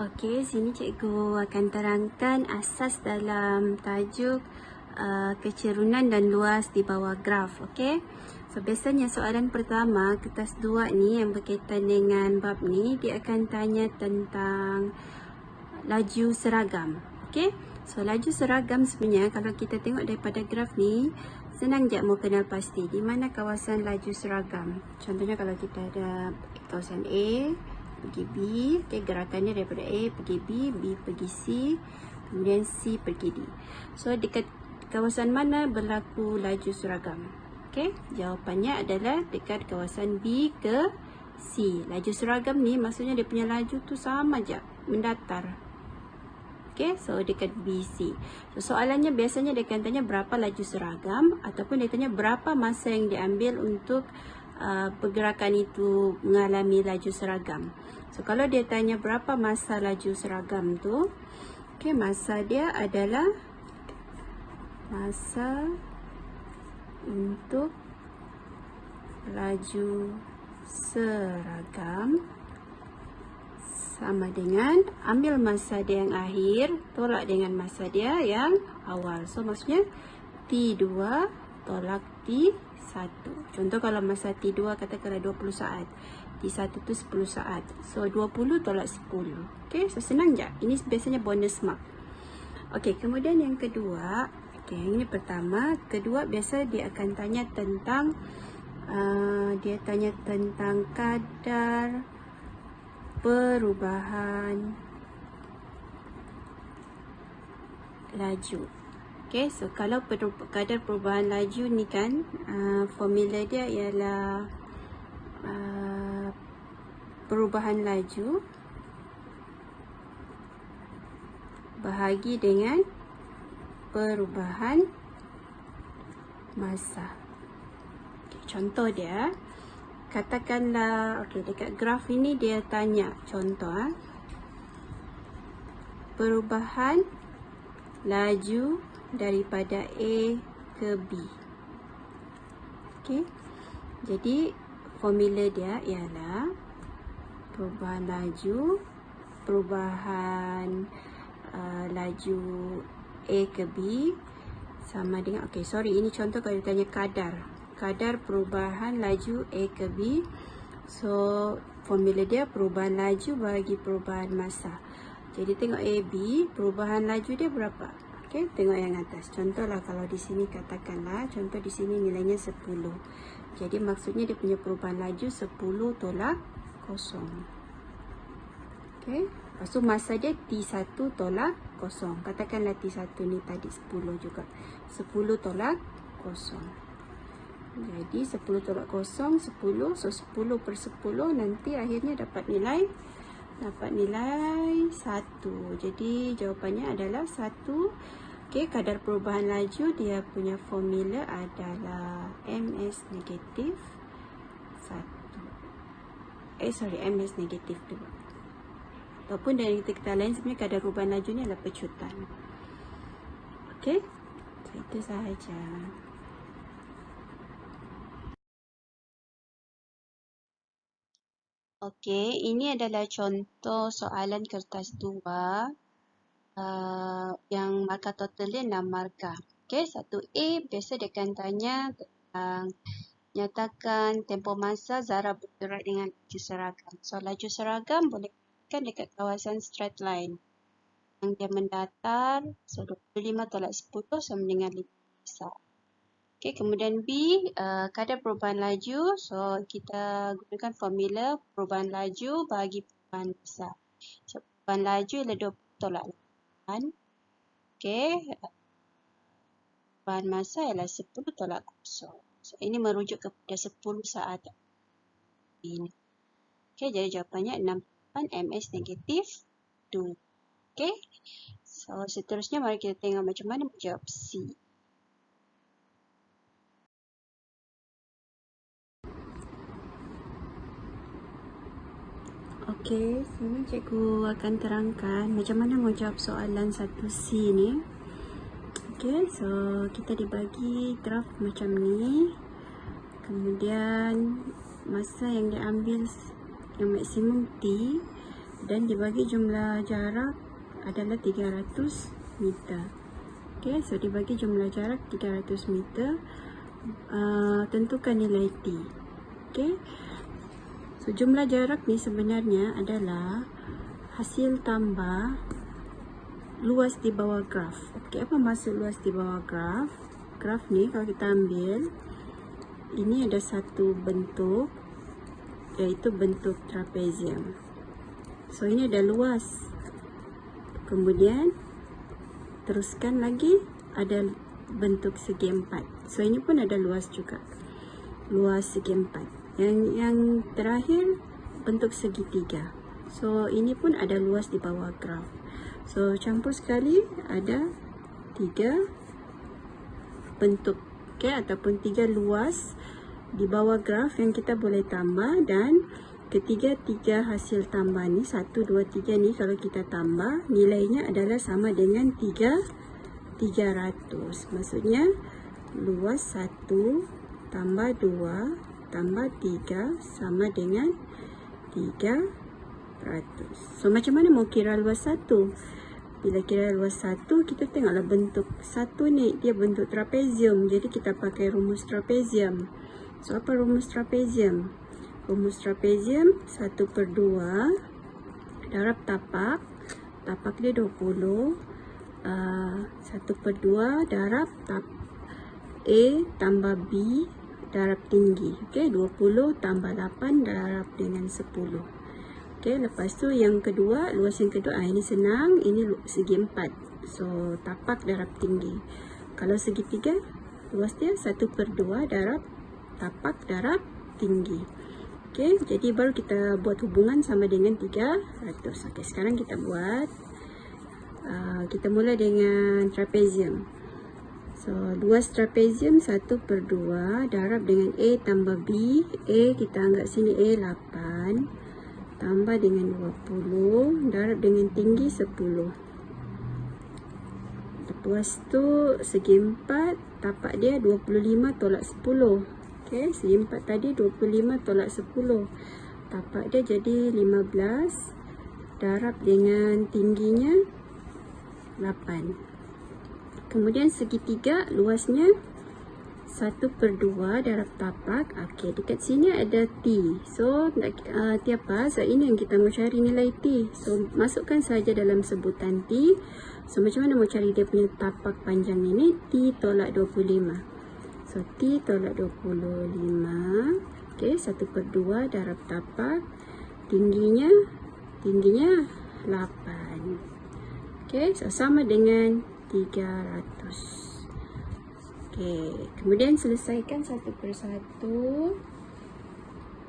Okey, sini cikgu akan terangkan asas dalam tajuk kecerunan dan luas di bawah graf. Okey. So biasanya soalan pertama kertas 2 ni yang berkaitan dengan bab ni, dia akan tanya tentang laju seragam. Okey. So laju seragam sebenarnya kalau kita tengok daripada graf ni, senang je mau kenal pasti di mana kawasan laju seragam. Contohnya kalau kita ada kawasan A pergi B, okay, gerakannya daripada A pergi B, B pergi C, kemudian C pergi D. So dekat kawasan mana berlaku laju seragam? Okay, jawapannya adalah dekat kawasan B ke C. Laju seragam ni maksudnya dia punya laju tu sama je, mendatar. Okay, so dekat B, C. So soalannya biasanya dia akan tanya berapa laju seragam ataupun dia tanya berapa masa yang diambil untuk pergerakan itu mengalami laju seragam. So kalau dia tanya berapa masa laju seragam tu, okay, masa dia adalah masa untuk laju seragam sama dengan ambil masa dia yang akhir tolak dengan masa dia yang awal. So maksudnya T2 tolak T1. Contoh kalau masa T2 katakanlah 20 saat, T1 tu 10 saat. So 20 tolak 10. Okay, so senang je. Ini biasanya bonus mark. Okay, kemudian yang kedua, okay, yang ini pertama. Kedua biasa dia akan tanya tentang kadar perubahan laju. Okay, so kalau kadar perubahan laju ni kan, formula dia ialah perubahan laju bahagi dengan perubahan masa. Okay, contoh dia, katakanlah, okay, dekat graf ini dia tanya contoh, perubahan laju daripada A ke B. Okay, jadi formula dia ialah perubahan laju A ke B sama dengan, okay, sorry, ini contoh kalau dia tanya kadar perubahan laju A ke B. So formula dia perubahan laju bagi perubahan masa. Jadi tengok AB, perubahan laju dia berapa? Okay, tengok yang atas. Contohlah kalau di sini katakanlah, contoh di sini nilainya 10. Jadi maksudnya dia punya perubahan laju 10 tolak 0. Okay, lepas tu masa dia T1 tolak 0. Katakanlah T1 ni tadi 10 juga. 10 tolak 0. Jadi 10 tolak 0, 10. So 10 per 10 nanti akhirnya dapat nilai 1. Jadi jawapannya adalah 1. Okay, kadar perubahan laju dia punya formula adalah MS negatif 1. MS negatif 2. Ataupun dari kata lain sebenarnya kadar perubahan laju ni adalah pecutan. Okay, so itu sahaja. Okey, ini adalah contoh soalan kertas 2 yang markah total dia 6 markah. Okey, 1A biasa dia akan tanya tentang nyatakan tempoh masa zarah bergerak dengan laju seragam. So laju seragam boleh kan dekat kawasan straight line yang dia mendatar. So 25 tolak 10 sama dengan 5 besar. Okay, kemudian B, kadar perubahan laju. So kita gunakan formula perubahan laju bagi perubahan masa. So perubahan laju ialah 20 tolak 8. Okay, perubahan masa ialah 10 tolak 0. So ini merujuk kepada 10 saat ini. Okay, jadi jawapannya 68 MS negatif 2. Okay, so seterusnya mari kita tengok macam mana menjawab C. Okey, sini cikgu akan terangkan macam mana menjawab soalan 1C ni. Okey, so kita dibagi graf macam ni. Kemudian masa yang diambil yang maksimum T. dan dibagi jumlah jarak adalah 300 meter. Okay, so dibagi jumlah jarak 300 meter, tentukan nilai T. Okay, so jumlah jarak ni sebenarnya adalah hasil tambah luas di bawah graf. Okay, apa maksud luas di bawah graf? Graf ni kalau kita ambil, ini ada satu bentuk, iaitu bentuk trapezium. So ini ada luas. Kemudian teruskan lagi, ada bentuk segi empat. So ini pun ada luas juga, luas segi empat. Yang terakhir bentuk segitiga. So ini pun ada luas di bawah graf. So campur sekali ada 3 bentuk, okay, ataupun 3 luas di bawah graf yang kita boleh tambah, dan ketiga-tiga hasil tambah ni 1, 2, 3 ni kalau kita tambah, nilainya adalah sama dengan 300. Maksudnya luas 1 tambah 2 tambah 3 sama dengan 300. So macam mana mau kira luas 1? Bila kira luas 1, kita tengoklah bentuk 1 ni, dia bentuk trapezium. Jadi kita pakai rumus trapezium. So apa rumus trapezium? Rumus trapezium 1/2 darab tapak. Tapak dia 20. 1/2 darab A tambah B darab tinggi. Okay, 20 tambah 8 darab dengan 10. Okay, lepas tu yang kedua, luas yang kedua, ini senang, ini segi 4. So tapak darab tinggi. Kalau segitiga, luas dia 1/2 darab tapak darab tinggi. Okay, jadi baru kita buat hubungan sama dengan 300. Okay, sekarang kita buat. Kita mula dengan trapezium. So luas trapezium 1/2 darab dengan A tambah B. A kita anggap sini A 8 tambah dengan 20 darab dengan tinggi 10. Lepas tu segi 4, tapak dia 25 tolak 10. Okay, segi 4 tadi 25 tolak 10. Tapak dia jadi 15 darab dengan tingginya 8. Kemudian segitiga, luasnya 1/2 darab tapak. Okay, dekat sini ada T. So T apa? So ini yang kita mau cari nilai T. So masukkan saja dalam sebutan T. So macam mana mau cari dia punya tapak panjang ini? T tolak 25. So T tolak 25. Okay, 1/2 darab tapak. Tingginya 8. Okay, so sama dengan 300. Okay, kemudian selesaikan satu persatu.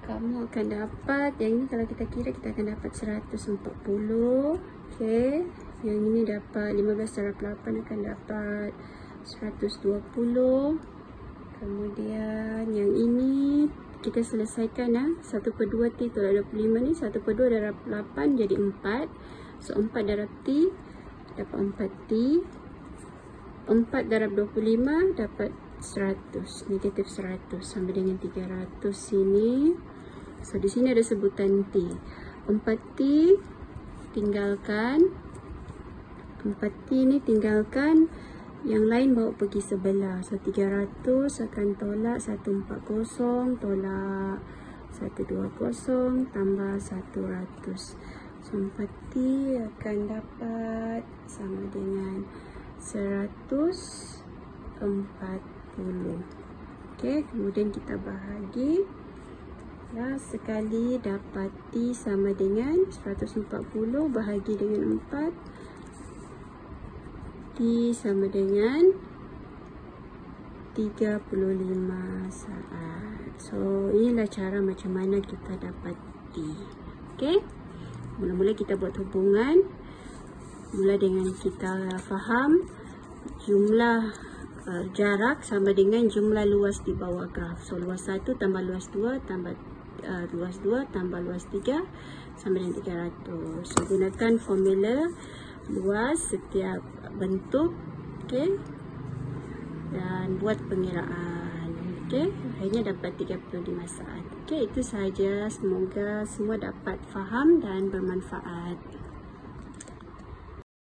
Kamu akan dapat, yang ini kalau kita kira kita akan dapat 140. Okay, yang ini dapat 15 darab 8 akan dapat 120. Kemudian yang ini kita selesaikan 1/2 T tolak 25 ni, 1/2 darab 8 jadi 4. So 4 darab T dapat 4T. 4 darab 25 dapat 100, negatif 100 sama dengan 300 sini. So di sini ada sebutan T. 4T tinggalkan. 4T ni tinggalkan, yang lain bawa pergi sebelah. So 300 akan tolak 140 tolak 120 tambah 100. So 4T akan dapat sama dengan 140. Okay, kemudian kita bahagi. Last sekali dapat T sama dengan 140 bahagi dengan 4. T sama dengan 35 saat. So inilah cara macam mana kita dapat T. Okay, mula-mula kita buat hubungan. Mula dengan kita faham jumlah jarak sama dengan jumlah luas di bawah graf. So luas 1 tambah luas 2 tambah luas 2 tambah luas 3 sama dengan 300. So gunakan formula luas setiap bentuk. Okay, dan buat pengiraan. Okey, akhirnya dapat 35 saat. Okey, itu sahaja. Semoga semua dapat faham dan bermanfaat.